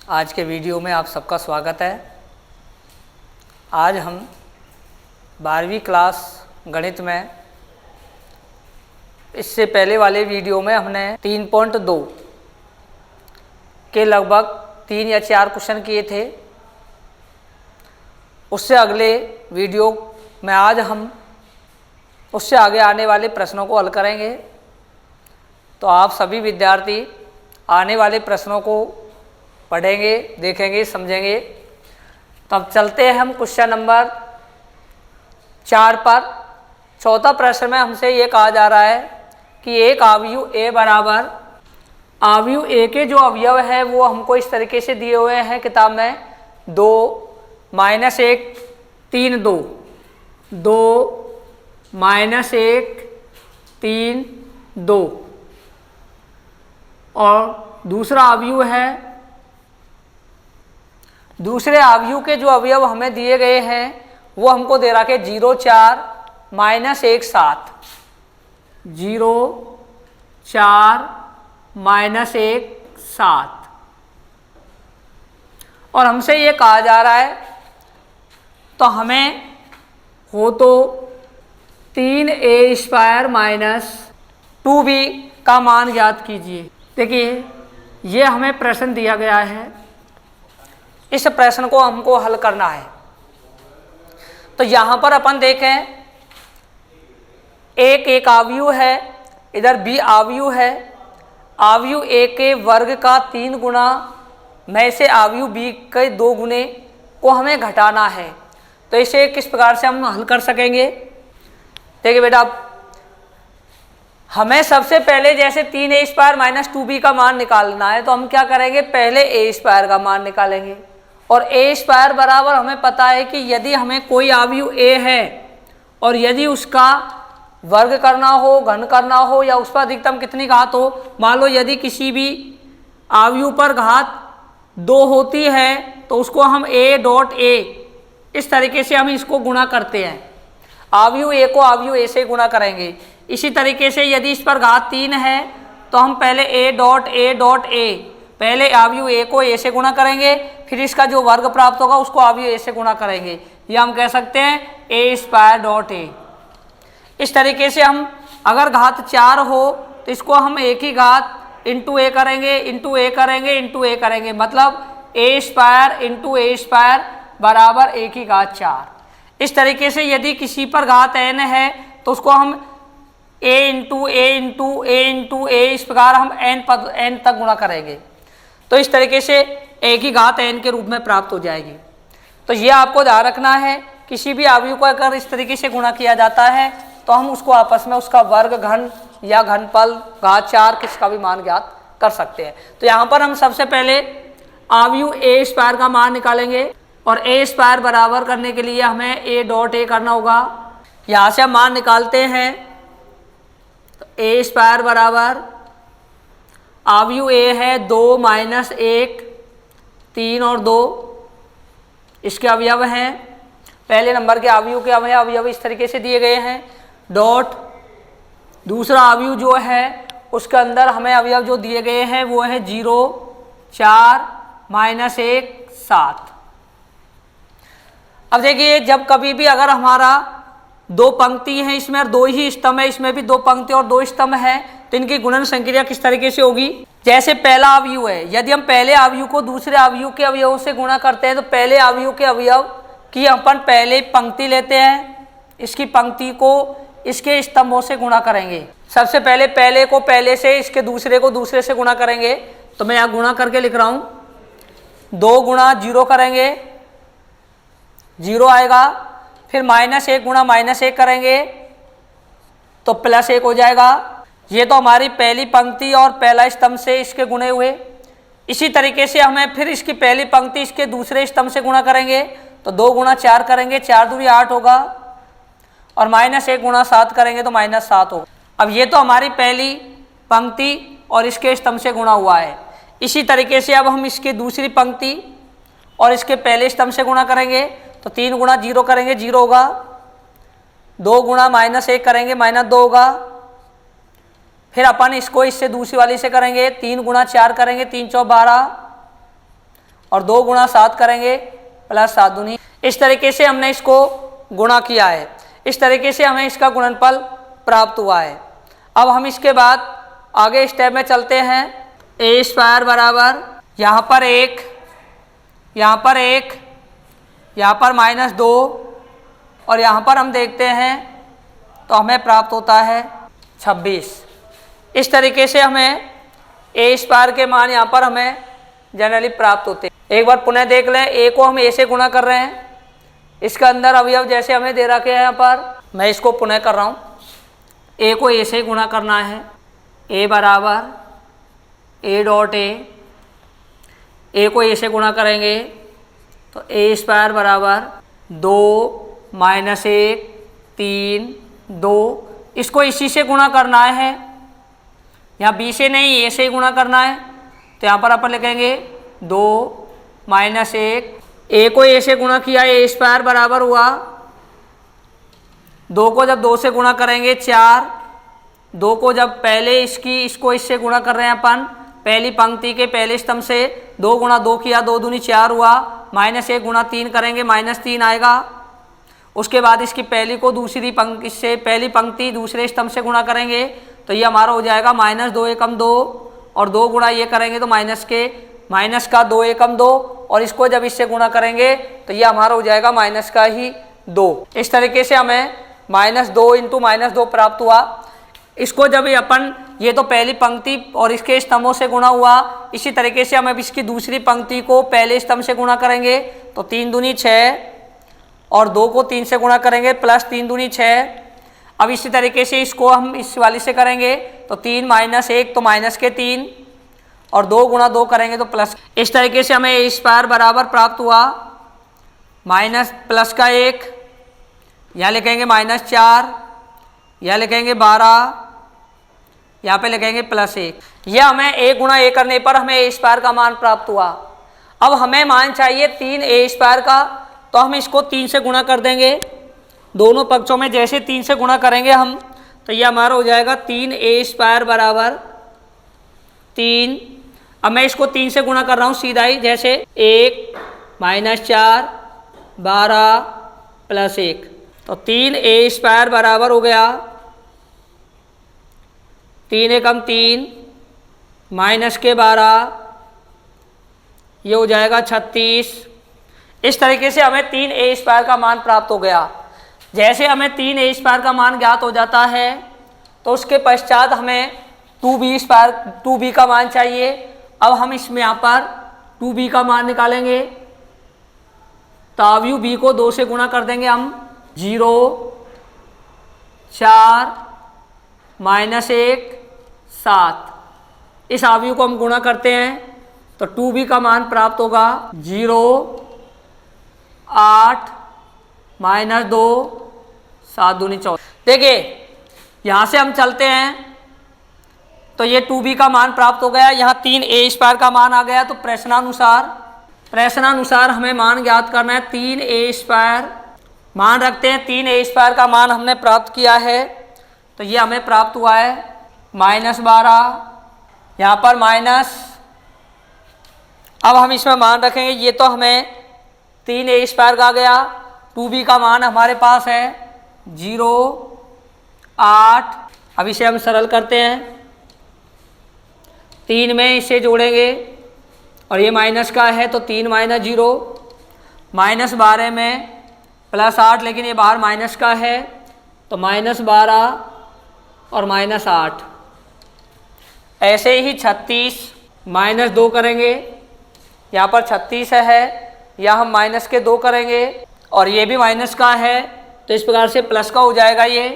आज के वीडियो में आप सबका स्वागत है। आज हम 12वीं क्लास गणित में इससे पहले वाले वीडियो में हमने 3.2 के लगभग 3 या 4 क्वेश्चन किए थे। उससे अगले वीडियो में आज हम उससे आगे आने वाले प्रश्नों को हल करेंगे। तो आप सभी विद्यार्थी आने वाले प्रश्नों को पढ़ेंगे, देखेंगे, समझेंगे। तो अब चलते हैं हम क्वेश्चन नंबर 4 पर। चौथा प्रश्न में हमसे ये कहा जा रहा है कि एक अवयव ए बराबर अवयव ए के जो अवयव है वो हमको इस तरीके से दिए हुए हैं किताब में 2 -1 3 2 2 -1 3 2 और दूसरा अवयव है, दूसरे अवयव के जो अवयव हमें दिए गए हैं वो हमको दे रखा है 0 4 -1 7 0 4 -1 7 और हमसे ये कहा जा रहा है तो हमें हो तो 3a² - 2b का मान ज्ञात कीजिए। देखिए ये हमें प्रश्न दिया गया है, इस प्रश्न को हमको हल करना है। तो यहाँ पर अपन देखें एक अवयव है, इधर b अवयव है। अवयव a के वर्ग का 3 गुना में से अवयव b के 2 गुने को हमें घटाना है। तो इसे किस प्रकार से हम हल कर सकेंगे? देखिए बेटा, हमें सबसे पहले जैसे 3a² - 2b का मान निकालना है तो हम क्या करेंगे, पहले a² का मान निकालेंगे। और a² बराबर हमें पता है कि यदि हमें कोई अवयव a है और यदि उसका वर्ग करना हो, घन करना हो या उस पर अधिकतम कितनी घात हो, मान लो यदि किसी भी अवयव पर घात 2 होती है तो उसको हम a.a इस तरीके से हम इसको गुणा करते हैं। अवयव a को अवयव a से गुणा करेंगे। इसी तरीके से यदि इस पर घात 3 है तो हम पहले a.a पहले अवयव a को a से गुणा करेंगे, फिर इसका जो वर्ग प्राप्त होगा उसको अवयव a से गुणा करेंगे। या हम कह सकते हैं a².a। इस तरीके से हम अगर घात 4 हो तो इसको हम एक ही घात इंटू a करेंगे, इंटू a करेंगे, इंटू a करेंगे, मतलब a² इंटू a² बराबर 1 की घात 4। इस तरीके से यदि किसी पर घात n है तो उसको हम a into a into a into a इस प्रकार हम n तक गुणा करेंगे। तो इस तरीके से a की घात n के रूप में प्राप्त हो जाएगी। तो ये आपको ध्यान रखना है, किसी भी अवयव को अगर इस तरीके से गुणा किया जाता है तो हम उसको आपस में उसका वर्ग, घन या घनफल, घात 4 किसका भी मान ज्ञात कर सकते हैं। तो यहाँ पर हम सबसे पहले अवयव a² का मान निकालेंगे और a² बराबर करने के लिए हमें a.a करना होगा। यहाँ से हम मान निकालते हैं तो a² बराबर अवयव a है 2 -1 3 और 2 इसके अवयव हैं। पहले नंबर के अवयव के अवयव इस तरीके से दिए गए हैं, डॉट दूसरा अवयव जो है उसके अंदर हमें अवयव जो दिए गए हैं वो है 0 4 -1 7। अब देखिए, जब कभी भी अगर हमारा 2 पंक्ति हैं, इसमें 2 ही स्तंभ है, इसमें भी 2 पंक्ति और 2 स्तंभ है, तो इनकी गुणन संक्रिया किस तरीके से होगी? जैसे पहला अवयव है, यदि हम पहले अवयव को दूसरे अवयव के अवयव से गुणा करते हैं तो पहले अवयव के अवयव की अपन पहले पंक्ति लेते हैं, इसकी पंक्ति को इसके स्तंभों से गुणा करेंगे। सबसे पहले पहले को पहले से, इसके दूसरे को दूसरे से गुणा करेंगे। तो मैं यहाँ गुणा करके लिख रहा हूँ, 2 गुणा 0 करेंगे, 0 आएगा। फिर -1 गुणा -1 करेंगे तो +1 हो जाएगा। ये तो हमारी पहली पंक्ति और पहला स्तंभ से इसके गुणे हुए। इसी तरीके से हमें फिर इसकी पहली पंक्ति इसके दूसरे स्तंभ से गुणा करेंगे तो 2 गुणा 4 करेंगे, 4 दूनी 8 होगा, और -1 गुणा 7 करेंगे तो -7 होगा। अब ये तो हमारी पहली पंक्ति और इसके स्तंभ से गुणा हुआ है। इसी तरीके से अब हम इसकी दूसरी पंक्ति और इसके पहले स्तंभ से गुणा करेंगे तो 3 गुणा 0 करेंगे, 0 होगा। 2 गुणा -1 करेंगे, -2 होगा। फिर अपन इसको इससे दूसरी वाली से करेंगे, 3 गुणा 4 करेंगे, 3 चौ 12, और 2 गुणा 7 करेंगे प्लस 7 दूनी। इस तरीके से हमने इसको गुणा किया है, इस तरीके से हमें इसका गुणनफल प्राप्त हुआ है। अब हम इसके बाद आगे स्टेप में चलते हैं। ए स्क्वायर बराबर यहाँ पर 1, यहाँ पर 1, यहाँ पर -2 और यहाँ पर हम देखते हैं तो हमें प्राप्त होता है 26। इस तरीके से हमें ए स्क्वायर के मान यहाँ पर हमें जनरली प्राप्त होते हैं। एक बार पुनः देख लें, ए को हम ए से गुणा कर रहे हैं, इसका अंदर अवयव जैसे हमें दे रखे हैं यहाँ पर, मैं इसको पुनः कर रहा हूँ। ए को ए से गुणा करना है, ए बराबर ए डॉट ए को ए से गुणा करेंगे तो ए स्क्वायर बराबर 2 - 1 3 2। इसको इसी से गुणा करना है, यहाँ बी से नहीं ए से ही गुणा करना है, तो यहाँ पर अपन लिखेंगे 2 - 1। ए को ए से गुणा किया, ए स्क्वायर बराबर हुआ 2 को जब 2 से गुणा करेंगे 4, 2 को जब पहले इसको इससे गुणा कर रहे हैं अपन, पहली पंक्ति के पहले स्तंभ से 2 गुणा 2 किया, 2 दूनी 4 हुआ, -1 गुणा 3 करेंगे -3 आएगा। उसके बाद इसकी पहली को दूसरी पंक्ति से, पहली पंक्ति दूसरे स्तंभ से गुणा करेंगे तो ये हमारा हो जाएगा -2 एकम 2 और 2 गुणा ये करेंगे तो माइनस का 2 एकम 2 और इसको जब इससे गुणा करेंगे तो ये हमारा हो जाएगा माइनस का ही 2। इस तरीके से हमें -2 इंटू -2 प्राप्त हुआ। इसको जब अपन ये तो पहली पंक्ति और इसके स्तंभों से गुणा हुआ, इसी तरीके से हम अब इसकी दूसरी पंक्ति को पहले स्तंभ से गुणा करेंगे तो 3 दूनी 6 और 2 को 3 से गुणा करेंगे प्लस 3 दूनी 6। अब इसी तरीके से इसको हम इस वाली से करेंगे तो 3 - 1 तो -3 और 2 गुणा 2 करेंगे तो प्लस। इस तरीके से हमें ए स्क्वायर बराबर प्राप्त हुआ प्लस का 1, यहाँ लिखेंगे -4, यहाँ लिखेंगे 12, यहाँ पे लिखेंगे +1। यह हमें a गुणा a करने पर हमें ए स्क्वायर का मान प्राप्त हुआ। अब हमें मान चाहिए 3 ए स्क्वायर का, तो हम इसको 3 से गुणा कर देंगे। दोनों पक्षों में जैसे 3 से गुणा करेंगे हम तो यह हमारा हो जाएगा 3 ए स्क्वायर बराबर 3। अब मैं इसको 3 से गुणा कर रहा हूँ सीधा ही, जैसे 1 -4 12 +1 तो 3 ए स्क्वायर बराबर हो गया 3 एकम 3 -12, ये हो जाएगा 36। इस तरीके से हमें 3 ए स्क्वायर का मान प्राप्त हो गया। जैसे हमें 3 ए स्क्वायर का मान ज्ञात हो जाता है तो उसके पश्चात हमें 2b का मान चाहिए। अब हम इसमें यहाँ पर 2b का मान निकालेंगे तो अवयव b को 2 से गुणा कर देंगे हम, 0 4 -1 7। इस अवयव को हम गुणा करते हैं तो 2b का मान प्राप्त होगा 0 8 -2 7 दूनी 14। देखिए यहाँ से हम चलते हैं तो ये 2b का मान प्राप्त हो गया, यहाँ 3 ए स्क्वायर का मान आ गया। तो प्रश्नानुसार हमें मान ज्ञात करना है 3 ए स्क्वायर। मान रखते हैं 3 ए स्क्वायर का मान हमने प्राप्त किया है तो ये हमें प्राप्त हुआ है -12, यहाँ पर माइनस। अब हम इसमें मान रखेंगे, ये तो हमें 3 ए स्क्वायर का आ गया, 2b का मान हमारे पास है 0 8। अब इसे हम सरल करते हैं, 3 में इसे जोड़ेंगे और ये माइनस का है तो 3 - 0 -12 में +8, लेकिन ये बाहर माइनस का है तो -12 और -8। ऐसे ही 36 -2 करेंगे, यहाँ पर 36 है, यहाँ हम माइनस के 2 करेंगे और ये भी माइनस का है तो इस प्रकार से प्लस का हो जाएगा। ये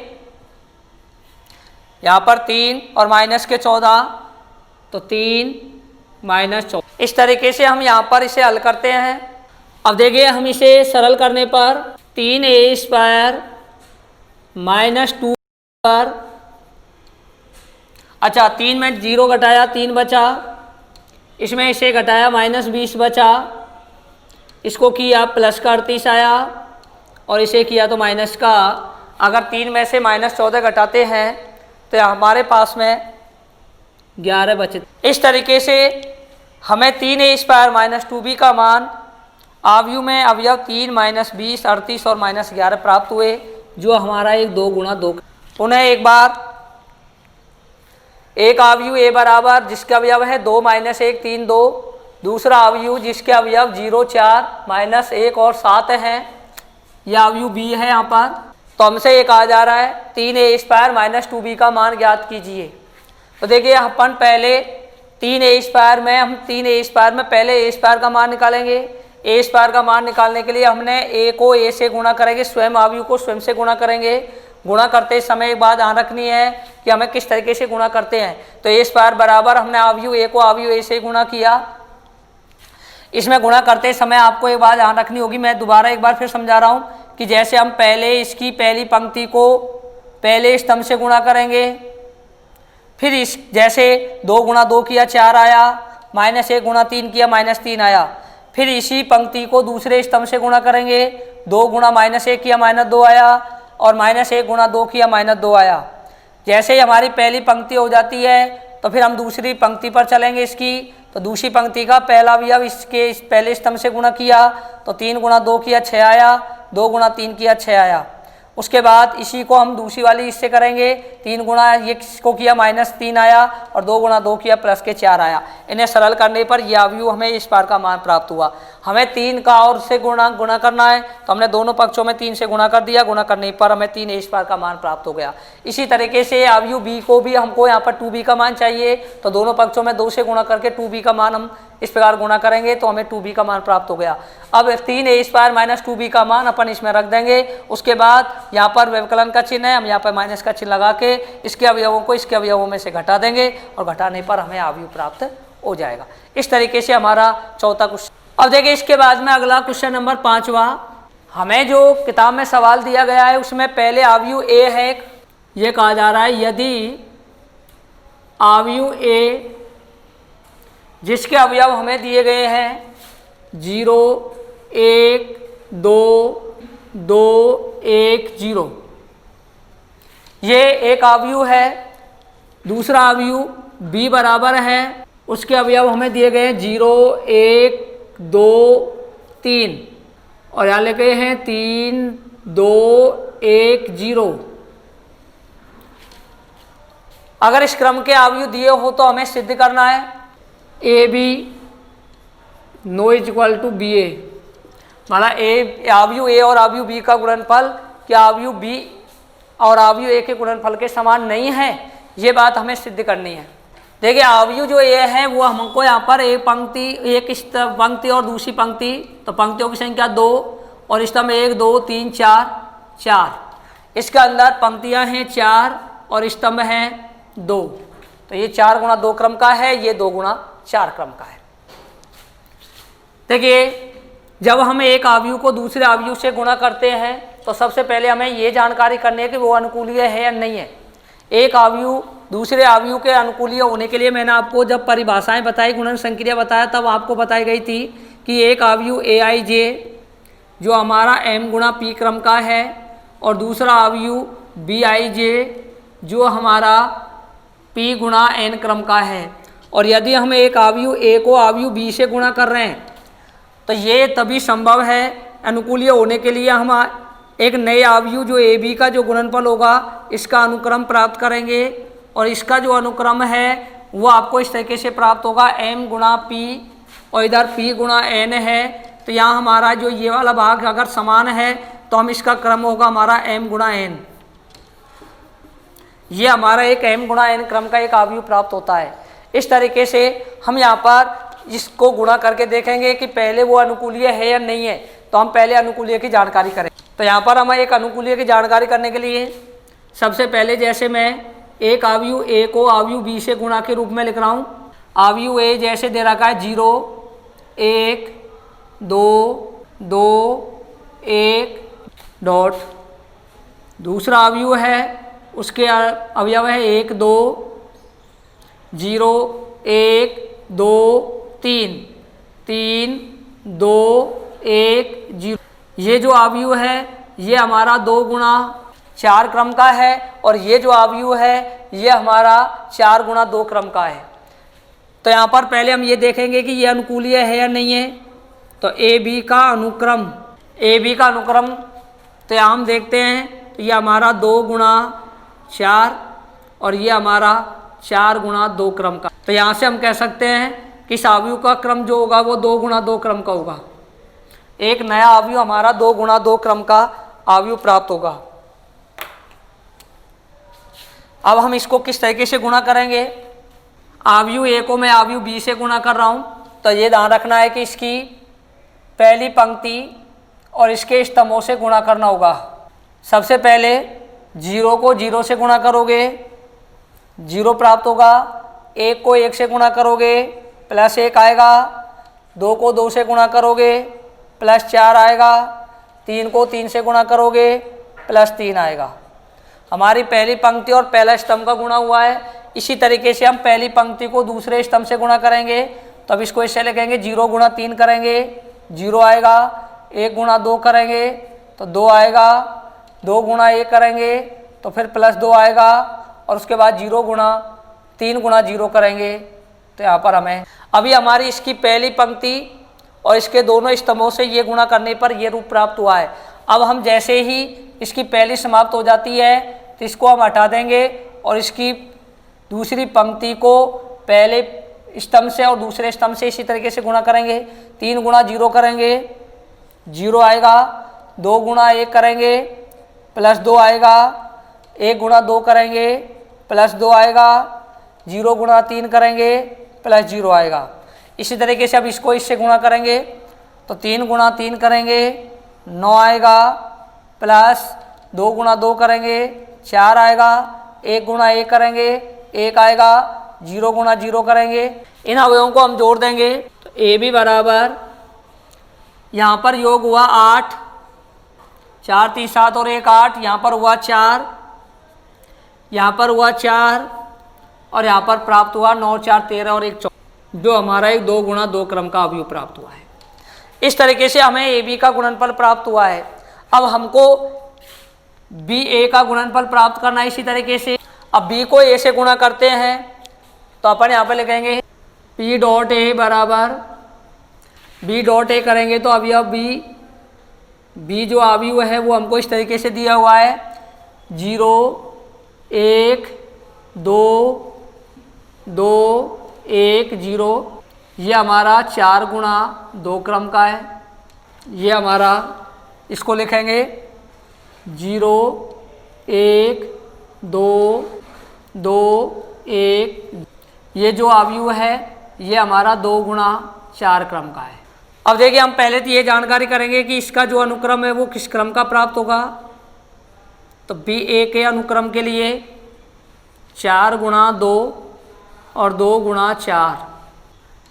यहाँ पर 3 और माइनस के 14 तो 3 -14। इस तरीके से हम यहाँ पर इसे हल करते हैं। अब देखिए हम इसे सरल करने पर 3 ए स्क्वायर -2 पर, अच्छा 3 में 0 घटाया 3 बचा, इसमें इसे घटाया -20 बचा, इसको किया प्लस का 38 आया और इसे किया तो माइनस का। अगर 3 में से -14 घटाते हैं तो हमारे पास में 11 बचे। इस तरीके से हमें 3a² माइनस 2b का मान अवयव में अवयव 3 माइनस 20 38 और माइनस 11 प्राप्त हुए, जो हमारा एक 2 गुणा 2। पुनः एक बार एक अवयव a बराबर जिसके अवयव है 2 माइनस 1 3 2, दूसरा अवयव जिसके अवयव 0 4 माइनस 1 और 7 है, यह अवयव b है यहाँ पर। तो हमसे एक आ जा रहा है 3a² माइनस 2b का मान ज्ञात कीजिए। तो देखिए अपन पहले 3a² में हम 3a² में पहले a² का मान निकालेंगे। a² का मान निकालने के लिए हमने a को a से गुणा करेंगे, स्वयं अवयव को स्वयं से गुणा करेंगे। गुणा करते समय एक बात ध्यान रखनी है कि हमें किस तरीके से गुणा करते हैं। तो a² बराबर हमने अवयव a को अवयव a से गुणा किया। इसमें गुणा करते समय आपको एक बात ध्यान रखनी होगी, मैं दोबारा एक बार फिर समझा रहा हूँ कि जैसे हम पहले इसकी पहली पंक्ति को पहले स्तंभ से गुणा करेंगे, फिर इस जैसे 2 गुणा 2 किया 4 आया, माइनस 1 गुणा 3 किया माइनस 3 आया। फिर इसी पंक्ति को दूसरे स्तंभ से गुणा करेंगे, 2 गुणा माइनस 1 किया माइनस 2 आया, और माइनस 1 गुणा 2 किया माइनस 2 आया। जैसे ही हमारी पहली पंक्ति हो जाती है तो फिर हम दूसरी पंक्ति पर चलेंगे इसकी। तो दूसरी पंक्ति का पहला अवयव इसके पहले स्तंभ से गुणा किया तो 3 गुणा 2 किया 6 आया, 2 गुणा 3 किया 6 आया। उसके बाद इसी को हम दूसरी वाली इससे करेंगे, 3 गुणा ये को किया माइनस 3 आया, और 2 गुणा 2 किया प्लस के 4 आया। इन्हें सरल करने पर यह अवयव हमें इस बार का मान प्राप्त हुआ। हमें 3 का और से गुणा करना है, तो हमने दोनों पक्षों में 3 से गुणा कर दिया। गुणा करने पर हमें 3a² का मान प्राप्त हो गया। इसी तरीके से अवयव b को भी हमको यहाँ पर 2b का मान चाहिए, तो दोनों पक्षों में 2 से गुणा करके 2b का मान हम इस प्रकार गुणा करेंगे तो हमें 2b का मान प्राप्त हो गया। अब 3a² माइनस 2b का मान अपन इसमें रख देंगे। उसके बाद यहाँ पर व्यवकलन का चिन्ह है, हम यहाँ पर माइनस का चिन्ह लगा के इसके अवयवों को इसके अवयवों में से घटा देंगे, और घटाने पर हमें अवयव प्राप्त हो जाएगा। इस तरीके से हमारा चौथा क्वेश्चन। अब देखिए इसके बाद में अगला क्वेश्चन नंबर 5वां। हमें जो किताब में सवाल दिया गया है उसमें पहले अवयव a है, ये कहा जा रहा है यदि अवयव a जिसके अवयव हमें दिए गए हैं 0 1 2 2 1 0, ये एक अवयव है। दूसरा अवयव b बराबर है, उसके अवयव हमें दिए गए हैं 0 1 2 3, और यहाँ लिखे हैं 3 2 1 0। अगर इस क्रम के अवयव दिए हो तो हमें सिद्ध करना है A B no is equal to B A, मतलब अवयव ए और अवयव बी का गुणनफल क्या अवयव बी और अवयव ए के गुणनफल के समान नहीं है, ये बात हमें सिद्ध करनी है। देखिए अवयव जो ए है वो हमको यहाँ पर एक पंक्ति और दूसरी पंक्ति, तो पंक्तियों की संख्या 2 और स्तंभ 1 2 3 4 4, इसके अंदर पंक्तियाँ हैं 4 और स्तंभ हैं 2, तो ये 4 गुणा 2 क्रम का है, ये 2 गुणा 4 क्रम का है। देखिए जब हम एक अवयव को दूसरे अवयव से गुणा करते हैं तो सबसे पहले हमें ये जानकारी करनी है कि वो अनुकूलीय है या नहीं है। एक अवयव दूसरे अवयव के अनुकूलीय होने के लिए मैंने आपको जब परिभाषाएं बताई, गुणन संक्रिया बताया, तब आपको बताई गई थी कि एक अवयव aij जो हमारा m गुणा p क्रम का है, और दूसरा अवयव bij जो हमारा p गुणा n क्रम का है। और यदि हम एक अवयव a को अवयव b से गुणा कर रहे हैं तो ये तभी संभव है अनुकूलीय होने के लिए हम एक नए अवयव जो ए बी का जो गुणनफल होगा इसका अनुक्रम प्राप्त करेंगे, और इसका जो अनुक्रम है वो आपको इस तरीके से प्राप्त होगा m गुणा p, और इधर p गुणा n है। तो यहाँ हमारा जो ये वाला भाग अगर समान है तो हम इसका क्रम होगा हमारा m गुणा n, ये हमारा एक m गुणा n क्रम का एक अवयव प्राप्त होता है। इस तरीके से हम यहाँ पर इसको गुणा करके देखेंगे कि पहले वो अनुकूलीय है या नहीं है। तो हम पहले अनुकूलीय की जानकारी करें। तो यहाँ पर हमें एक अनुकूलीय की जानकारी करने के लिए सबसे पहले जैसे मैं एक अवयव a को अवयव b से गुणा के रूप में लिख रहा हूँ। अवयव a जैसे दे रखा है 0 1 2 2 1 डॉट, दूसरा अवयव है उसके अवयव है 1 2 0 1 2 3 3 2 1 0। ये जो अवयव है ये हमारा 2 गुणा 4 क्रम का है, और ये जो अवयव है ये हमारा 4 गुणा 2 क्रम का है। तो यहाँ पर पहले हम ये देखेंगे कि ये अनुकूलीय है या नहीं है। तो ए बी का अनुक्रम, तो यहाँ हम देखते हैं तो ये हमारा 2 गुणा 4 और ये हमारा 4 गुणा 2 क्रम का। तो यहाँ से हम कह सकते हैं कि इस अवयव का क्रम जो होगा वो 2 गुणा 2 क्रम का होगा। एक नया अवयव हमारा 2 गुणा 2 क्रम का अवयव प्राप्त होगा। अब हम इसको किस तरीके से गुणा करेंगे। अवयव ए को मैं अवयव बी से गुणा कर रहा हूँ। तो ये ध्यान रखना है कि इसकी पहली पंक्ति और इसके स्तंभों से गुणा करना होगा। सबसे पहले 0 को 0 से गुणा करोगे, 0 प्राप्त होगा। 1 को 1 से गुणा करोगे, +1 आएगा। 2 को 2 से गुणा करोगे, +4 आएगा। 3 को 3 से गुणा करोगे, +3 आएगा। हमारी पहली पंक्ति और पहला स्तंभ का गुणा हुआ है। इसी तरीके से हम पहली पंक्ति को दूसरे स्तंभ से गुणा करेंगे। तो अब इसको इससे लिखेंगे 0 गुणा 3 करेंगे, 0 आएगा। 1 गुणा 2 करेंगे तो 2 आएगा। 2 गुणा 1 करेंगे तो फिर +2 आएगा। और उसके बाद 3 गुणा 0 करेंगे तो यहाँ पर हमें अभी हमारी इसकी पहली पंक्ति और इसके दोनों स्तंभों से ये गुणा करने पर ये रूप प्राप्त हुआ है। अब हम जैसे ही इसकी पहली समाप्त हो जाती है तो इसको हम हटा देंगे और इसकी दूसरी पंक्ति को पहले स्तंभ से और दूसरे स्तंभ से इसी तरीके से गुणा करेंगे। 3 गुणा 0 करेंगे, 0 आएगा। 2 गुणा 1 करेंगे, +2 आएगा। 1 गुणा 2 करेंगे, +2 आएगा। 0 गुणा 3 करेंगे, +0 आएगा। इसी तरीके से अब इसको इससे गुणा करेंगे तो 3 गुणा 3 करेंगे, 9 आएगा। +2 गुणा 2 करेंगे, 4 आएगा। 1 गुणा 1 करेंगे, 1 आएगा। 0 गुणा 0 करेंगे, इन अवयवों को हम जोड़ देंगे। तो ए बी बराबर यहाँ पर योग हुआ 8, 4 3 7 और 1 8। यहाँ पर हुआ 4, यहाँ पर हुआ 4 और यहाँ पर प्राप्त हुआ 9 4 13 और 1 14, जो हमारा एक 2 गुणा 2 क्रम का अवयव प्राप्त हुआ है। इस तरीके से हमें ए बी का गुणनफल प्राप्त हुआ है। अब हमको बी ए का गुणनफल प्राप्त करना है। इसी तरीके से अब बी को ए से गुणा करते हैं तो अपन यहाँ पे लिखेंगे पी डॉट ए बराबर बी डॉट ए करेंगे तो अवयव बी जो अवयव है वो हमको इस तरीके से दिया हुआ है 0 1 2 2 1 0। ये हमारा 4 गुणा 2 क्रम का है। ये हमारा इसको लिखेंगे 0 1 2 2 1। ये जो अवयव है ये हमारा 2 गुणा 4 क्रम का है। अब देखिए हम पहले तो ये जानकारी करेंगे कि इसका जो अनुक्रम है वो किस क्रम का प्राप्त होगा। तो बी ए के अनुक्रम के लिए 4 गुणा 2 और 2 गुणा 4,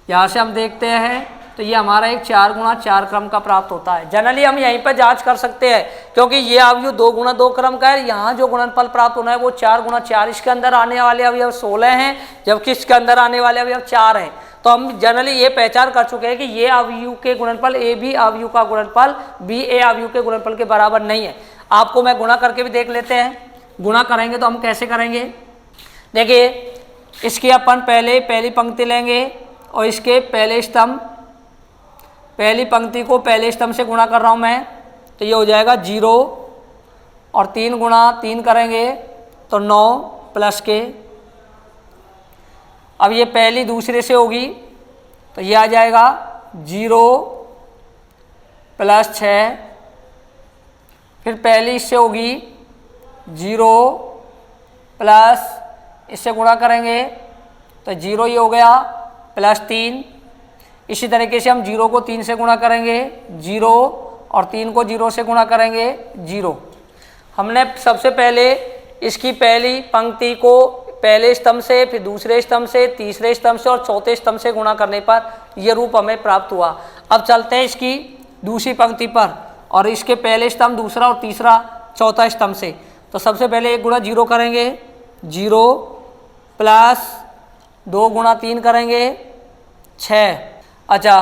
यहाँ से हम देखते हैं तो ये हमारा एक 4 गुणा 4 क्रम का प्राप्त होता है। जनरली हम यहीं पर जांच कर सकते हैं क्योंकि ये अवयव 2 गुणा 2 क्रम का है। यहाँ जो गुणनफल प्राप्त होना है वो 4 गुणा 4, इसके अंदर आने वाले अवयव 16 हैं जबकि इसके अंदर आने वाले अवयव 4 हैं। तो हम जनरली ये पहचान कर चुके हैं कि ये अवयव के गुणनफल ए बी अवयव का गुणनफल बी ए अवयव के गुणनफल के बराबर नहीं है। आपको मैं गुणा करके भी देख लेते हैं। गुणा करेंगे तो हम कैसे करेंगे, देखिए इसकी अपन पहली पंक्ति लेंगे और इसके पहले स्तंभ, पहली पंक्ति को पहले स्तंभ से गुणा कर रहा हूँ मैं तो ये हो जाएगा 0 और 3 गुणा 3 करेंगे तो 9 प्लस के। अब ये पहली दूसरे से होगी तो ये आ जाएगा 0 प्लस 6। फिर पहली इससे होगी 0 प्लस इससे गुणा करेंगे तो 0 ये हो गया प्लस 3। इसी तरीके से हम 0 को 3 से गुणा करेंगे 0 और 3 को 0 से गुणा करेंगे 0। हमने सबसे पहले इसकी पहली पंक्ति को पहले स्तंभ से, फिर दूसरे स्तंभ से, तीसरे स्तंभ से और चौथे स्तंभ से गुणा करने पर यह रूप हमें प्राप्त हुआ। अब चलते हैं इसकी दूसरी पंक्ति पर और इसके पहले स्तंभ, दूसरा और तीसरा चौथा स्तंभ से। तो सबसे पहले 1 गुणा 0 करेंगे 0 प्लस 2 गुणा 3 करेंगे 6। अच्छा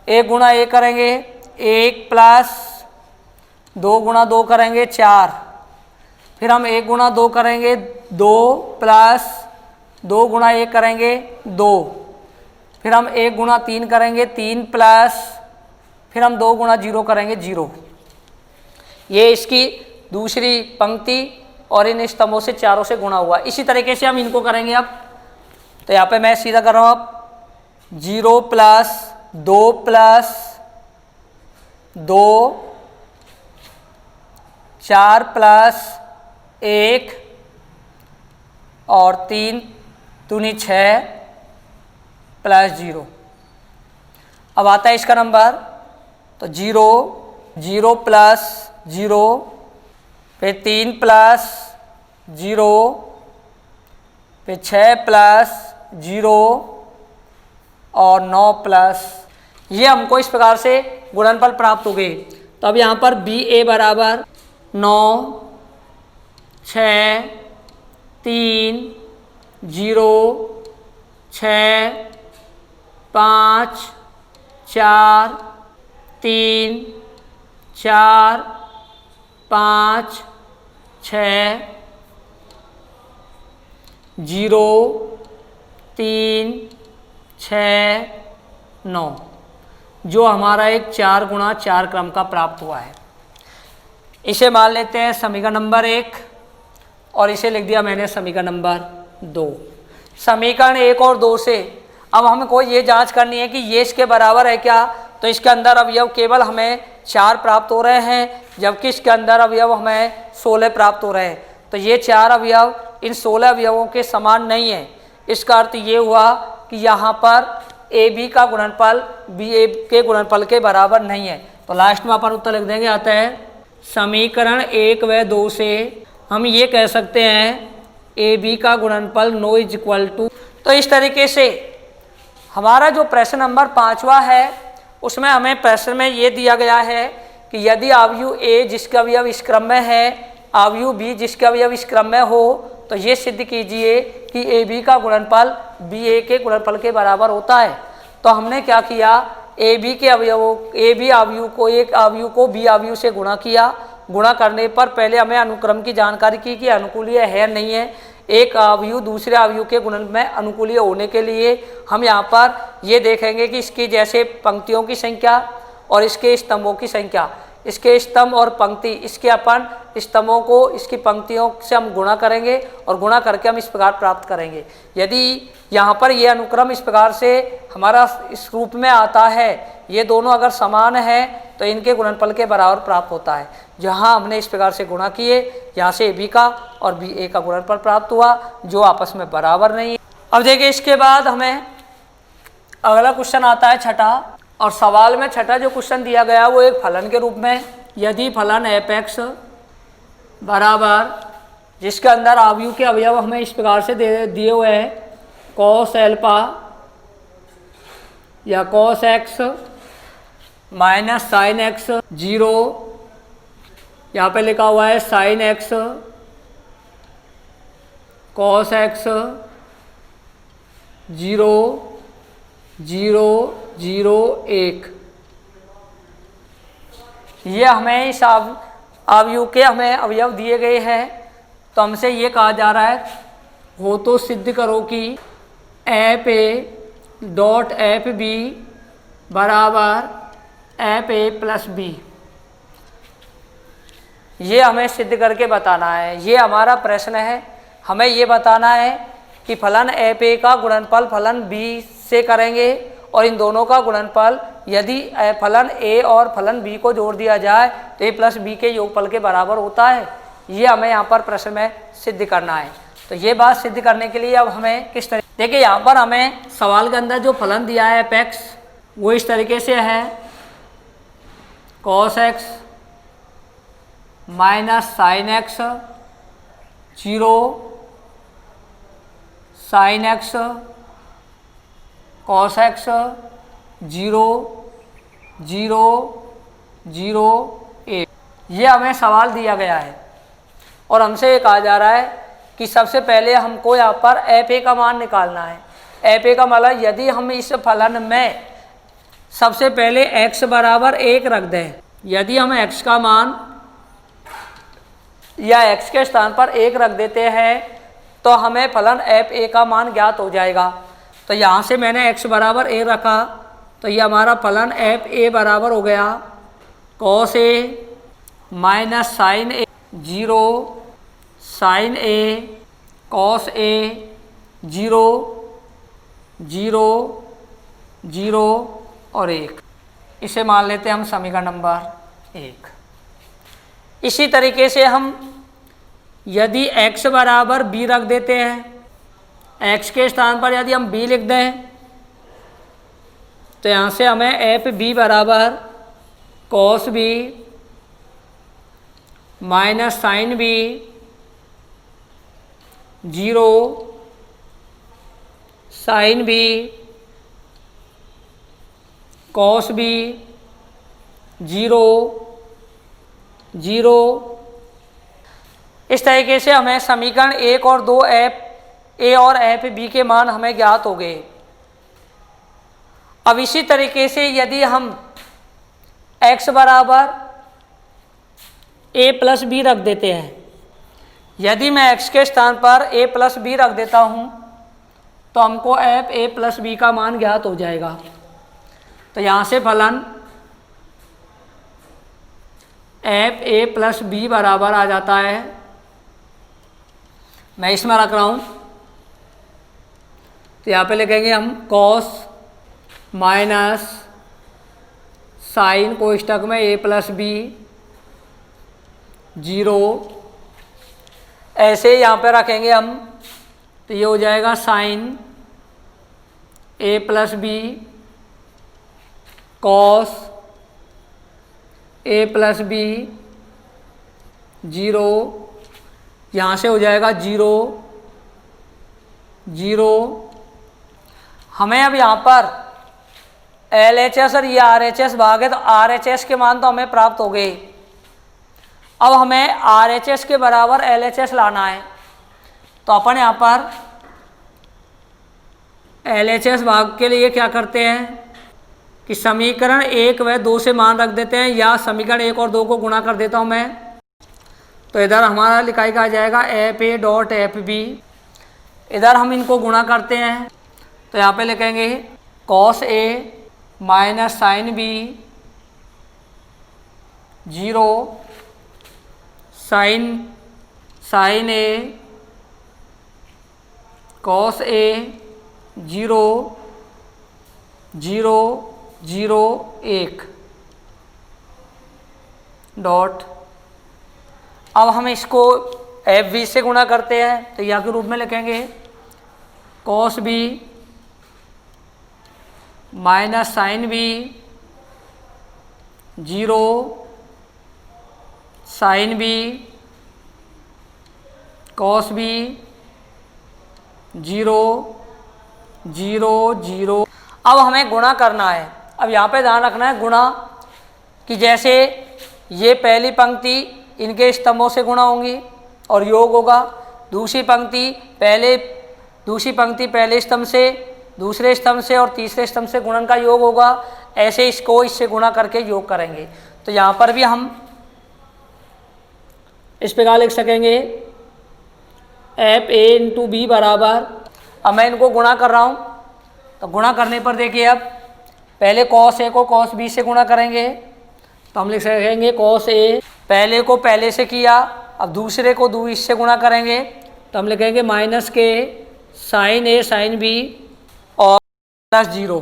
1 गुणा 1 करेंगे 1 प्लस 2 गुणा 2 करेंगे 4। फिर हम 1 गुणा 2 करेंगे 2 प्लस 2 गुणा 1 करेंगे 2। फिर हम 1 गुणा 3 करेंगे 3 प्लस फिर हम 2 गुणा 0 करेंगे 0। ये इसकी दूसरी पंक्ति और इन स्तंभों से चारों से गुणा हुआ। इसी तरीके से हम इनको करेंगे अब। तो यहाँ पे मैं सीधा कर रहा हूँ अब 0 प्लस 2 प्लस 2 4 प्लस 1 और 3 दूनी 6 प्लस 0। अब आता है इसका नंबर, तो 0 0 प्लस 0 फिर 3 प्लस 0 फिर 6 प्लस 0 और 9 प्लस, ये हमको इस प्रकार से गुणनफल प्राप्त हो गए। तो अब यहाँ पर बी ए बराबर 9 6 3 0 6 5 4 3 4 5 6 0 3 6 9, जो हमारा एक 4 गुणा 4 क्रम का प्राप्त हुआ है। इसे मान लेते हैं समीकरण नंबर 1 और इसे लिख दिया मैंने समीकरण नंबर 2। समीकरण 1 और 2 से अब हमको ये जांच करनी है कि ये इसके बराबर है क्या। तो इसके अंदर अवयव केवल हमें 4 प्राप्त हो रहे हैं, जबकि इसके अंदर अवयव हमें 16 प्राप्त हो रहे हैं। तो ये 4 अवयव इन 16 अवयवों के समान नहीं है। इसका अर्थ ये हुआ कि यहाँ पर ए बी का गुणनफल बी ए के गुणनफल के बराबर नहीं है। तो लास्ट में अपन उत्तर लिख देंगे। आता है समीकरण 1 व 2 से हम ये कह सकते हैं ए बी का गुणनफल नो इज इक्वल टू। तो इस तरीके से हमारा जो प्रश्न नंबर 5वां है उसमें हमें प्रश्न में ये दिया गया है कि यदि अवयव ए जिसका अवयव इस क्रम में है, अवयव बी जिसका अवयव इस क्रम में हो, तो ये सिद्ध कीजिए कि ए बी का गुणनफल बी ए के गुणनफल के बराबर होता है। तो हमने क्या किया, ए बी के अवयवों ए बी अवयव को एक अवयव को बी अवयव से गुणा किया। गुणा करने पर पहले हमें अनुक्रम की जानकारी की कि अनुकूलीय है नहीं है। एक अवयव दूसरे अवयव के गुणन में अनुकूलीय होने के लिए हम यहाँ पर ये देखेंगे कि इसकी जैसे पंक्तियों की संख्या और इसके स्तंभों की संख्या, इसके स्तंभ और पंक्ति, इसके अपन स्तंभों को इसकी पंक्तियों से हम गुणा करेंगे और गुणा करके हम इस प्रकार प्राप्त करेंगे। यदि यहाँ पर ये अनुक्रम इस प्रकार से हमारा इस रूप में आता है, ये दोनों अगर समान है तो इनके गुणनफल के बराबर प्राप्त होता है। जहाँ हमने इस प्रकार से गुणा किए, यहाँ से ए बी का और बी ए का गुणनफल प्राप्त हुआ जो आपस में बराबर नहीं है। अब देखिए इसके बाद हमें अगला क्वेश्चन आता है छठा, और सवाल में छठा जो क्वेश्चन दिया गया वो एक फलन के रूप में, यदि फलन एफ एक्स बराबर जिसके अंदर अवयव के अवयव हमें इस प्रकार से दिए हुए हैं कॉस एल्फा या cos x minus sine x 0, यहाँ पे लिखा हुआ है साइन एक्स कॉस एक्स 0 0 0 1। ये हमें इस अवयव के हमें अवयव दिए गए हैं। तो हमसे ये कहा जा रहा है हो तो सिद्ध करो कि F A dot F B बराबर एफ ए प्लस बी। ये हमें सिद्ध करके बताना है। ये हमारा प्रश्न है। हमें ये बताना है कि फलन एफ ए का गुणनफल फलन बी से करेंगे और इन दोनों का गुणनफल यदि फलन ए और फलन बी को जोड़ दिया जाए तो ए प्लस बी के योगफल के बराबर होता है। ये हमें यहाँ पर प्रश्न में सिद्ध करना है। तो ये बात सिद्ध करने के लिए अब हमें किस तरह, देखिए यहाँ पर हमें सवाल के अंदर जो फलन दिया है एफ एक्स वो इस तरीके से है cos x minus sine x 0 sine x cos x 0 0 0 1। ये हमें सवाल दिया गया है और हमसे ये कहा जा रहा है कि सबसे पहले हमको यहाँ पर एफ ए का मान निकालना है। एफ ए का मतलब यदि हम इस फलन में सबसे पहले x बराबर 1 रख दें, यदि हम x का मान या x के स्थान पर 1 रख देते हैं तो हमें फलन एफ ए का मान ज्ञात हो जाएगा। तो तो यहाँ से मैंने x बराबर a रखा, तो ये हमारा फलन एफ ए बराबर हो गया cos A minus sine A 0 sign A cos A 0 0 0 और 1। इसे मान लेते हैं हम समीकरण नंबर 1। इसी तरीके से हम यदि x बराबर b रख देते हैं, x के स्थान पर यदि हम b लिख दें, तो यहाँ से हमें एफ बी बराबर cos B minus sine B 0 sine B cos B 0 0। इस तरीके से हमें समीकरण 1 और 2 एफ ए और एफ बी के मान हमें ज्ञात हो गए। अब इसी तरीके से यदि हम x बराबर a प्लस बी रख देते हैं, यदि मैं x के स्थान पर a प्लस बी रख देता हूं, तो हमको एफ ए प्लस बी का मान ज्ञात हो जाएगा। तो यहाँ से फलन एफ ए प्लस बी बराबर आ जाता है, मैं इसमें रख रहा हूँ, तो यहाँ पे लिखेंगे हम कॉस माइनस साइन कोष्ठक में a प्लस बी 0, ऐसे यहाँ पे रखेंगे हम, तो ये हो जाएगा sine a plus B cos a plus B 0, यहाँ से हो जाएगा 0 0। हमें अब यहाँ पर LHS और ये RHS भाग है, तो RHS के मान तो हमें प्राप्त हो गए। अब हमें RHS के बराबर LHS लाना है, तो अपन यहाँ पर LHS भाग के लिए क्या करते हैं कि समीकरण 1 व 2 से मान रख देते हैं, या समीकरण 1 और 2 को गुणा कर देता हूँ मैं। तो इधर हमारा लिखाई का आ जाएगा F A dot F B, इधर हम इनको गुणा करते हैं, तो यहाँ पे लिखेंगे cos A minus sine B 0 sign A cos A 0 0 0 1 dot. अब हम इसको एफ बी से गुणा करते हैं, तो यह के रूप में लिखेंगे cos B minus sine B 0 sine B cos B 0 0 0। अब हमें गुणा करना है। अब यहाँ पे ध्यान रखना है गुणा कि जैसे ये पहली पंक्ति इनके स्तंभों से गुणा होंगी और योग होगा, दूसरी पंक्ति पहले स्तंभ से, दूसरे स्तंभ से और तीसरे स्तंभ से गुणन का योग होगा। ऐसे इसको इससे गुणा करके योग करेंगे। तो यहाँ पर भी हम इस प्रकार लिख सकेंगे एफ ए इंटू बी बराबर, अब मैं इनको गुणा कर रहा हूँ, तो गुणा करने पर देखिए अब पहले कॉस ए को कॉस बी से गुणा करेंगे, तो हम लिख सकेंगे कॉस ए, पहले को पहले से किया, अब दूसरे को इससे गुणा करेंगे, तो हम लिखेंगे माइनस के साइन ए साइन बी और प्लस 0।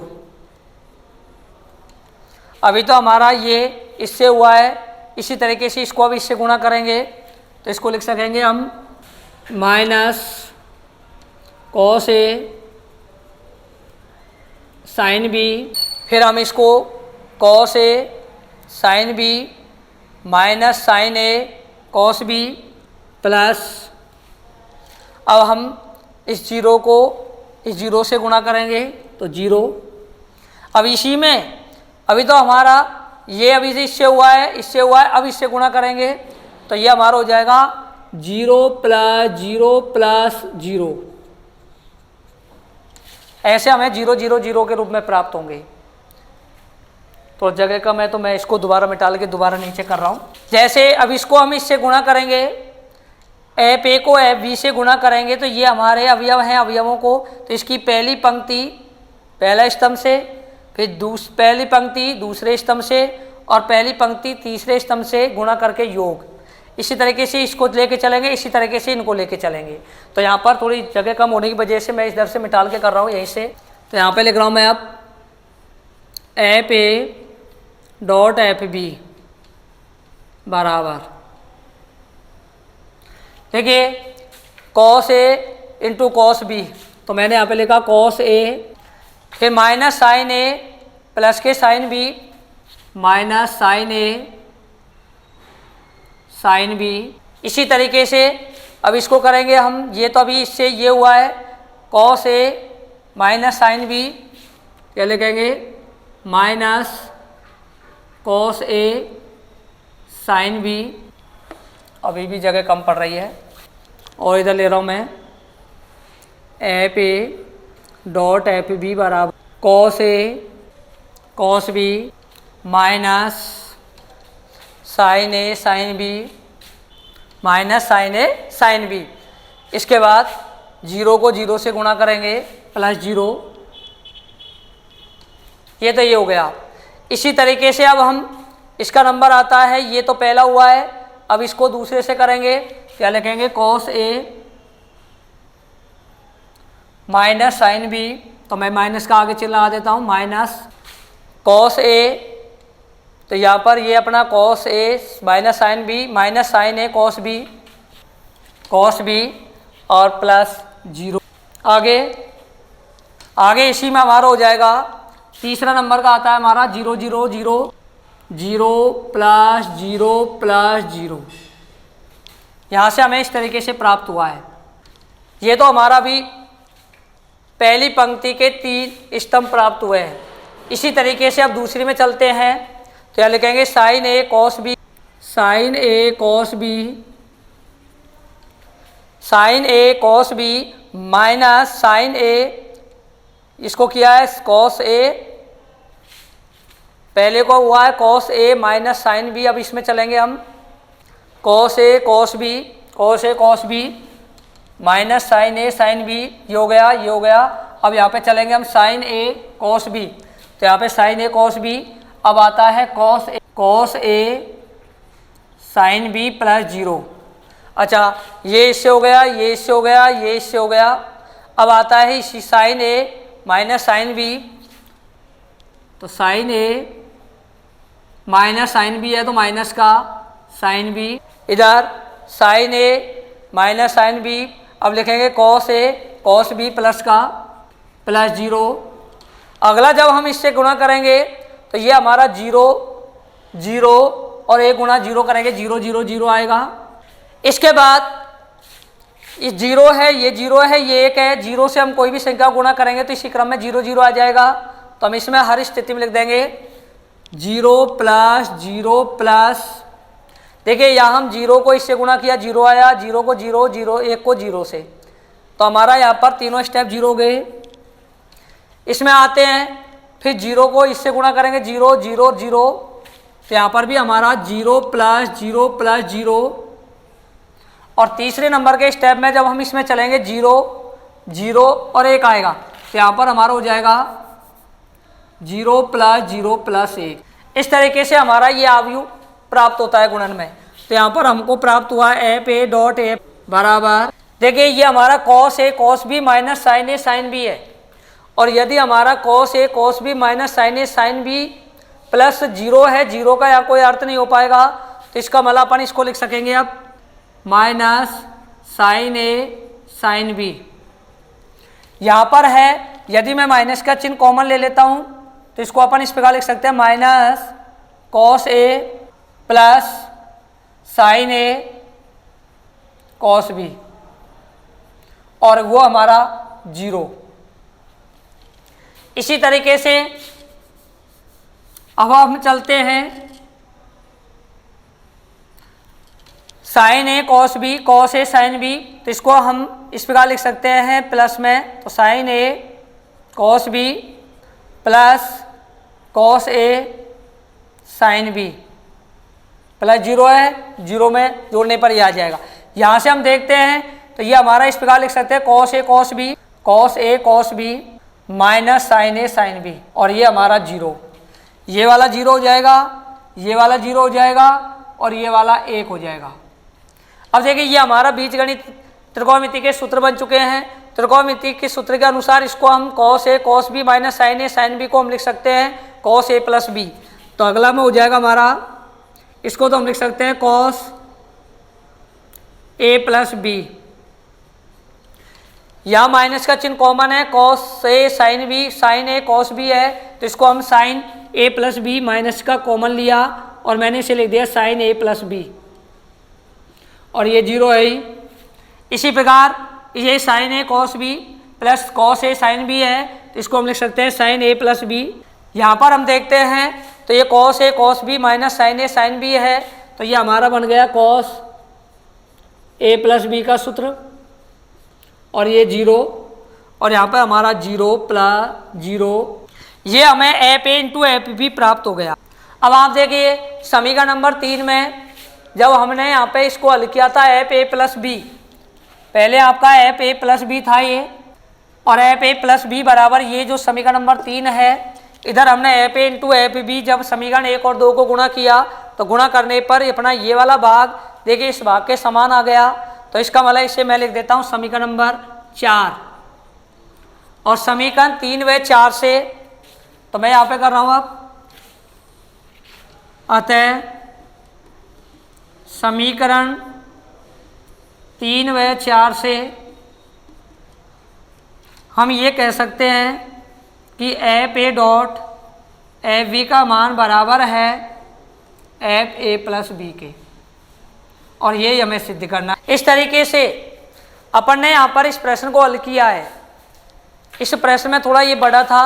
अभी तो हमारा ये इससे हुआ है, इसी तरीके से इसको अब इससे गुणा करेंगे, तो इसको लिख सकेंगे हम minus cos A sine B, फिर हम इसको cos A sine B minus sine A cos B plus, अब हम इस 0 को इस 0 से गुणा करेंगे तो 0। अब इसी में अभी तो हमारा ये अभी से इससे हुआ है, अब इससे गुणा करेंगे तो ये हमारा हो जाएगा 0 प्लस 0 प्लस 0। ऐसे हमें 0 0 0 के रूप में प्राप्त होंगे। तो जगह कम है तो मैं इसको दोबारा मिटा के दोबारा नीचे कर रहा हूँ। जैसे अब इसको हम इससे गुणा करेंगे, एफ ए को एफ बी से गुणा करेंगे तो ये हमारे अवयव हैं, अवयवों को तो इसकी पहली पंक्ति पहला स्तंभ से, फिर पहली पंक्ति दूसरे स्तंभ से और पहली पंक्ति तीसरे स्तंभ से गुणा करके योग। इसी तरीके से इसको लेके चलेंगे, इसी तरीके से इनको लेके चलेंगे। तो यहाँ पर थोड़ी जगह कम होने की वजह से मैं इधर से मिटाल के कर रहा हूँ यहीं से। तो यहाँ पे लिख रहा हूँ मैं अब F A dot F B बराबर, देखिए cos A into cos B, तो मैंने यहाँ पे लिखा कॉस ए, फिर माइनस साइन ए प्लस के sine B, minus sine A sine B. इसी तरीके से अब इसको करेंगे हम, ये तो अभी इससे ये हुआ है cos A minus sine B, क्या लिखेंगे minus cos A sine B, अभी भी जगह कम पड़ रही है। और इधर ले रहा हूँ मैं F A dot F B बराबर cos A cos B minus sine A sine B minus sine A sine B. इसके बाद जीरो को जीरो से गुणा करेंगे प्लस जीरो, ये तो ये हो गया। इसी तरीके से अब हम इसका नंबर आता है, ये तो पहला हुआ है, अब इसको दूसरे से करेंगे, क्या लिखेंगे cos A minus sine B, तो मैं माइनस का आगे चिन्ह लगा देता हूँ, माइनस कॉस ए, तो यहाँ पर ये अपना cos A minus sine B minus sine A cos B और प्लस जीरो। आगे इसी में हमारा हो जाएगा, तीसरा नंबर का आता है हमारा zero zero zero zero plus zero. यहाँ से हमें इस तरीके से प्राप्त हुआ है। ये तो हमारा भी पहली पंक्ति के 3 स्तंभ प्राप्त हुए हैं। इसी तरीके से अब दूसरी में चलते हैं, तो यहाँ लिखेंगे sign A cos B, sign A cos B minus sine ए, इसको किया है कॉस ए, पहले को हुआ है cos A minus sine B, अब इसमें चलेंगे हम cos A cos B minus sine A sine B, ये हो गया। अब यहाँ पे चलेंगे हम साइन ए कॉस बी, तो यहाँ पे साइन ए कॉस बी, अब आता है cos A sine B plus zero. अच्छा, ये इससे हो गया, ये इससे हो गया, ये इससे हो गया। अब आता है इसी साइन ए माइनस साइन बी, तो साइन ए माइनस साइन बी है तो माइनस का साइन बी, इधर साइन ए माइनस साइन बी, अब लिखेंगे cos A cos B plus का प्लस जीरो। अगला जब हम इससे गुणा करेंगे तो ये हमारा जीरो जीरो और एक गुणा जीरो करेंगे, जीरो जीरो जीरो आएगा। इसके बाद ये जीरो है, ये जीरो है, ये एक है, जीरो से हम कोई भी संख्या गुणा करेंगे तो इसी क्रम में जीरो जीरो आ जाएगा। तो हम इसमें हर स्थिति में लिख देंगे जीरो प्लस। देखिए यहाँ हम जीरो को इससे गुणा किया, जीरो आया, जीरो को जीरो, जीरो एक को जीरो से, तो हमारा यहाँ पर तीनों स्टेप जीरो गए। इसमें आते हैं, फिर जीरो को इससे गुणा करेंगे, जीरो जीरो जीरो, तो यहाँ पर भी हमारा जीरो प्लस जीरो। और तीसरे नंबर के स्टेप में जब हम इसमें चलेंगे जीरो जीरो और एक आएगा, तो यहाँ पर हमारा हो जाएगा जीरो प्लस एक। इस तरीके से हमारा ये अवयव प्राप्त होता है गुणन में। तो यहाँ पर हमको प्राप्त हुआ एफ ए डॉट एफ बराबर, देखिए ये हमारा cos A cos B minus sine A sine B है, और यदि हमारा cos A cos B minus sine A sine B plus zero है, जीरो का यहाँ कोई अर्थ नहीं हो पाएगा, तो इसका मतलब अपन इसको लिख सकेंगे अब minus sine A sine B. यहाँ पर है, यदि मैं माइनस का चिन्ह कॉमन ले लेता हूँ तो इसको अपन इस प्रकार लिख सकते हैं minus cos A plus sign A cos B, और वो हमारा जीरो। इसी तरीके से अब हम चलते हैं sign A cos B, cos A sine B, तो इसको हम इस प्रकार लिख सकते हैं प्लस में, तो sign A cos B plus cos A sine B plus zero है, जीरो में जोड़ने पर ये आ जाएगा। यहाँ से हम देखते हैं तो ये हमारा इस प्रकार लिख सकते हैं cos A cos B minus sine A sine B, और ये हमारा 0, ये वाला 0 हो जाएगा, ये वाला 0 हो जाएगा और ये वाला 1 हो जाएगा। अब देखिए ये हमारा बीजगणित त्रिकोणमिति के सूत्र बन चुके हैं। त्रिकोणमिति के सूत्र के अनुसार इसको हम cos A cos B minus sine A sine B को हम लिख सकते हैं cos A प्लस B। तो अगला में हो जाएगा हमारा, इसको तो हम लिख सकते हैं cos A प्लस B। यहाँ माइनस का चिन्ह कॉमन है, cos A sine B, sine A cos B है, तो इसको हम sine A plus B minus का कॉमन लिया और मैंने इसे लिख दिया साइन A प्लस B, और ये 0 है ही। इसी प्रकार ये sine A cos B plus cos A sine B है, तो इसको हम लिख सकते हैं साइन A प्लस B। यहाँ पर हम देखते हैं तो ये cos A cos B minus sine A sine B है, तो ये हमारा बन गया cos A प्लस B का सूत्र, और ये 0, और यहाँ पर हमारा 0 प्लस 0, ये हमें F A into F B प्राप्त हो गया। अब आप देखिए समीकरण नंबर 3 में जब हमने यहाँ पे इसको हल किया था एफ ए प्लस बी, पहले आपका एफ ए प्लस बी था ये, और एफ ए प्लस बी बराबर ये जो समीकरण नंबर 3 है, इधर हमने F A into F B जब समीकरण 1 और 2 को गुणा किया तो गुणा करने पर अपना ये वाला भाग देखिए इस भाग के समान आ गया। तो इसका मतलब इसे मैं लिख देता हूँ समीकरण नंबर 4, और समीकरण 3 व 4 से, तो मैं यहाँ पे कर रहा हूँ अब, अतः समीकरण 3 व 4 से हम ये कह सकते हैं कि F A dot F B का मान बराबर है एफ ए प्लस बी के, और ये हमें सिद्ध करना है। इस तरीके से अपन ने यहाँ पर इस प्रश्न को हल किया है। इस प्रश्न में थोड़ा ये बड़ा था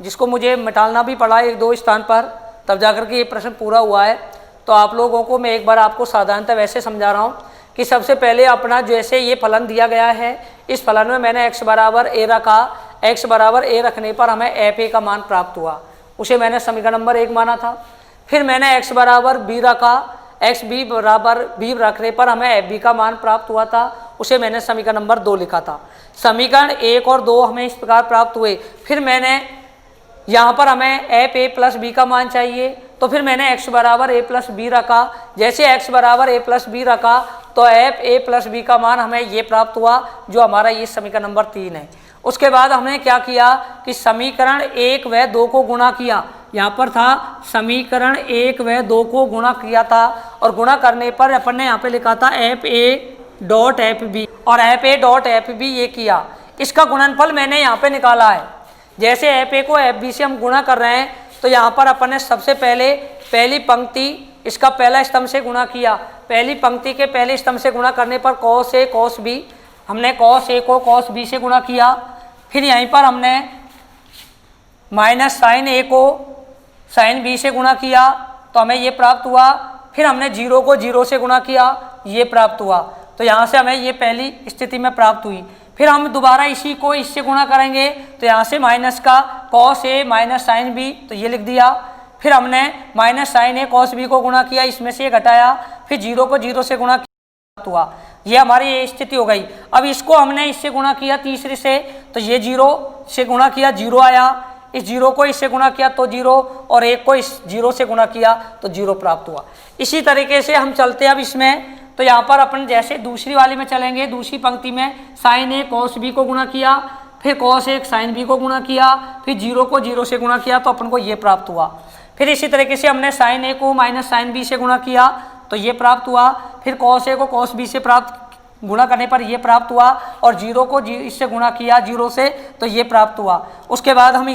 जिसको मुझे मिटालना भी पड़ा 1-2 स्थान पर, तब जाकर के ये प्रश्न पूरा हुआ है। तो आप लोगों को मैं एक बार आपको साधारणतः वैसे समझा रहा हूँ कि सबसे पहले अपना जैसे ये फलन दिया गया है, इस फलन में मैंने x बराबर a रखा, x बराबर a रखने पर हमें एफ ए का मान प्राप्त हुआ, उसे मैंने समीकरण नंबर 1 माना था। फिर मैंने x बराबर b रखा, एक्स बी बराबर बी रखने पर हमें एफ बी का मान प्राप्त हुआ था, उसे मैंने समीकरण नंबर 2 लिखा था। समीकरण 1 और 2 हमें इस प्रकार प्राप्त हुए। फिर मैंने यहाँ पर हमें एफ ए प्लस बी का मान चाहिए, तो फिर मैंने x बराबर a प्लस बी रखा। जैसे x बराबर a प्लस बी रखा तो एफ ए प्लस बी का मान हमें ये प्राप्त हुआ जो हमारा ये समीकरण नंबर 3 है। उसके बाद हमने क्या किया कि समीकरण 1 व 2 को गुणा किया। यहाँ पर था समीकरण 1 व 2 को गुणा किया था, और गुणा करने पर अपन ने यहाँ पे लिखा था F A dot F B, और F A dot F B ये किया। इसका गुणनफल मैंने यहाँ पे निकाला है। जैसे एफ ए को एफ बी से हम गुणा कर रहे हैं, तो यहाँ पर अपन ने सबसे पहले पहली पंक्ति इसका पहला स्तंभ से गुणा किया। पहली पंक्ति के पहले स्तंभ से गुणा करने पर cos A cos B, हमने cos A को cos B से गुणा किया। फिर यहीं पर हमने माइनस साइन A को साइन B से गुणा किया, तो हमें ये प्राप्त हुआ। फिर हमने 0 को 0 से गुणा किया, ये प्राप्त हुआ। तो यहाँ से हमें ये पहली स्थिति में प्राप्त हुई। फिर हम दोबारा इसी को इससे गुणा करेंगे, तो यहाँ से माइनस का cos A minus sine B, तो ये लिख दिया। फिर हमने minus sine A cos B को गुणा किया, इसमें से ये घटाया। फिर 0 को 0 से गुणा किया हुआ, ये हमारी ये स्थिति हो गई। अब इसको हमने इससे गुणा किया तीसरे से, तो ये 0 से गुणा किया 0 आया। इस 0 को इससे गुणा किया तो 0, और 1 को इस 0 से गुणा किया तो 0 प्राप्त हुआ। इसी तरीके से हम चलते हैं अब इसमें। तो यहाँ पर अपन जैसे दूसरी वाली में चलेंगे, दूसरी पंक्ति में साइन A cos B को गुणा किया, फिर cos A साइन B को गुणा किया, फिर 0 को 0 से गुणा किया, तो अपन को ये प्राप्त हुआ। फिर इसी तरीके से हमने साइन A को माइनस साइन B से गुणा किया, तो ये प्राप्त हुआ। फिर cos A को cos B से प्राप्त गुणा करने पर ये प्राप्त हुआ, और 0 को इससे गुणा किया 0 से, तो ये प्राप्त हुआ। उसके बाद हम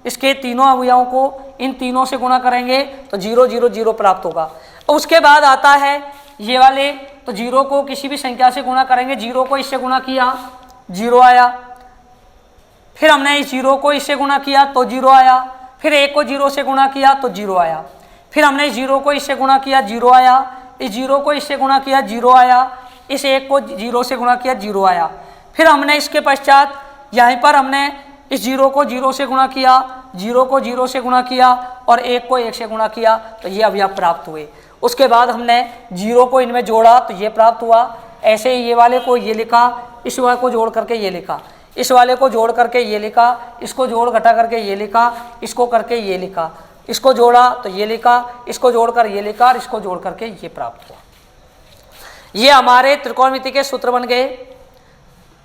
इसके तीनों अवयवों को इन तीनों से गुणा करेंगे, तो 0 0 0 प्राप्त होगा। उसके बाद आता है ये वाले, तो 0 को किसी भी संख्या से गुणा करेंगे, 0 को इससे गुणा किया 0 आया। फिर हमने इस 0 को इससे गुणा किया तो 0 आया। फिर 1 को 0 से गुणा किया तो 0 आया। फिर हमने इस 0 को इससे गुणा किया 0 आया। इस 0 को इससे गुणा किया 0 आया। इस 1 को 0 से गुणा किया 0 आया। फिर हमने इसके पश्चात यहीं पर हमने इस 0 को 0 से गुणा किया, 0 को 0 से गुणा किया, और 1 को 1 से गुणा किया, तो ये अवयव प्राप्त हुए। उसके बाद हमने 0 को इनमें जोड़ा, तो ये प्राप्त हुआ। ऐसे ही ये वाले को ये लिखा, इस वाले को जोड़ करके ये लिखा, इस वाले को जोड़ करके ये लिखा, इसको जोड़ घटा करके ये लिखा, इसको करके ये लिखा, इसको जोड़ा तो ये लिखा, इसको जोड़कर ये लिखा और इसको जोड़ करके ये प्राप्त हुआ। ये हमारे त्रिकोणमिति के सूत्र बन गए।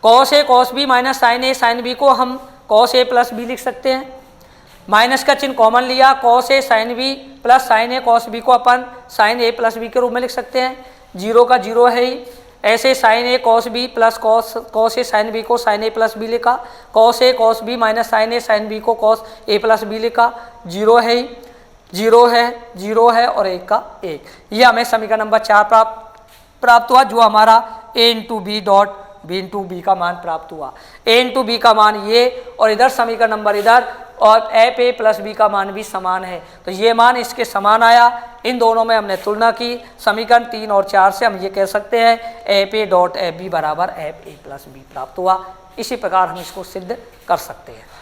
Cos A cos B minus sine A sine B को हम कॉस ए प्लस बी लिख सकते हैं। माइनस का चिन्ह कॉमन लिया, cos A sine B plus sign A cos B को अपन साइन ए प्लस बी के रूप में लिख सकते हैं। जीरो का जीरो है ही, ऐसे sign A cos B plus cos A sine B को साइन ए प्लस बी लिखा, cos A cos B minus sine A sine B को कॉस ए प्लस बी लिखा। जीरो है ही, जीरो है और एक का एक। ये हमें समीकरण नंबर 4 प्राप्त हुआ, जो हमारा a into B dot B into B का मान प्राप्त हुआ। a इंटू बी का मान ये और इधर समीकरण नंबर इधर और एफ ए प्लस बी का मान भी समान है, तो ये मान इसके समान आया। इन दोनों में हमने तुलना की, समीकरण 3 और 4 से हम ये कह सकते हैं F A dot F B बराबर एफ ए प्लस बी प्राप्त हुआ। इसी प्रकार हम इसको सिद्ध कर सकते हैं।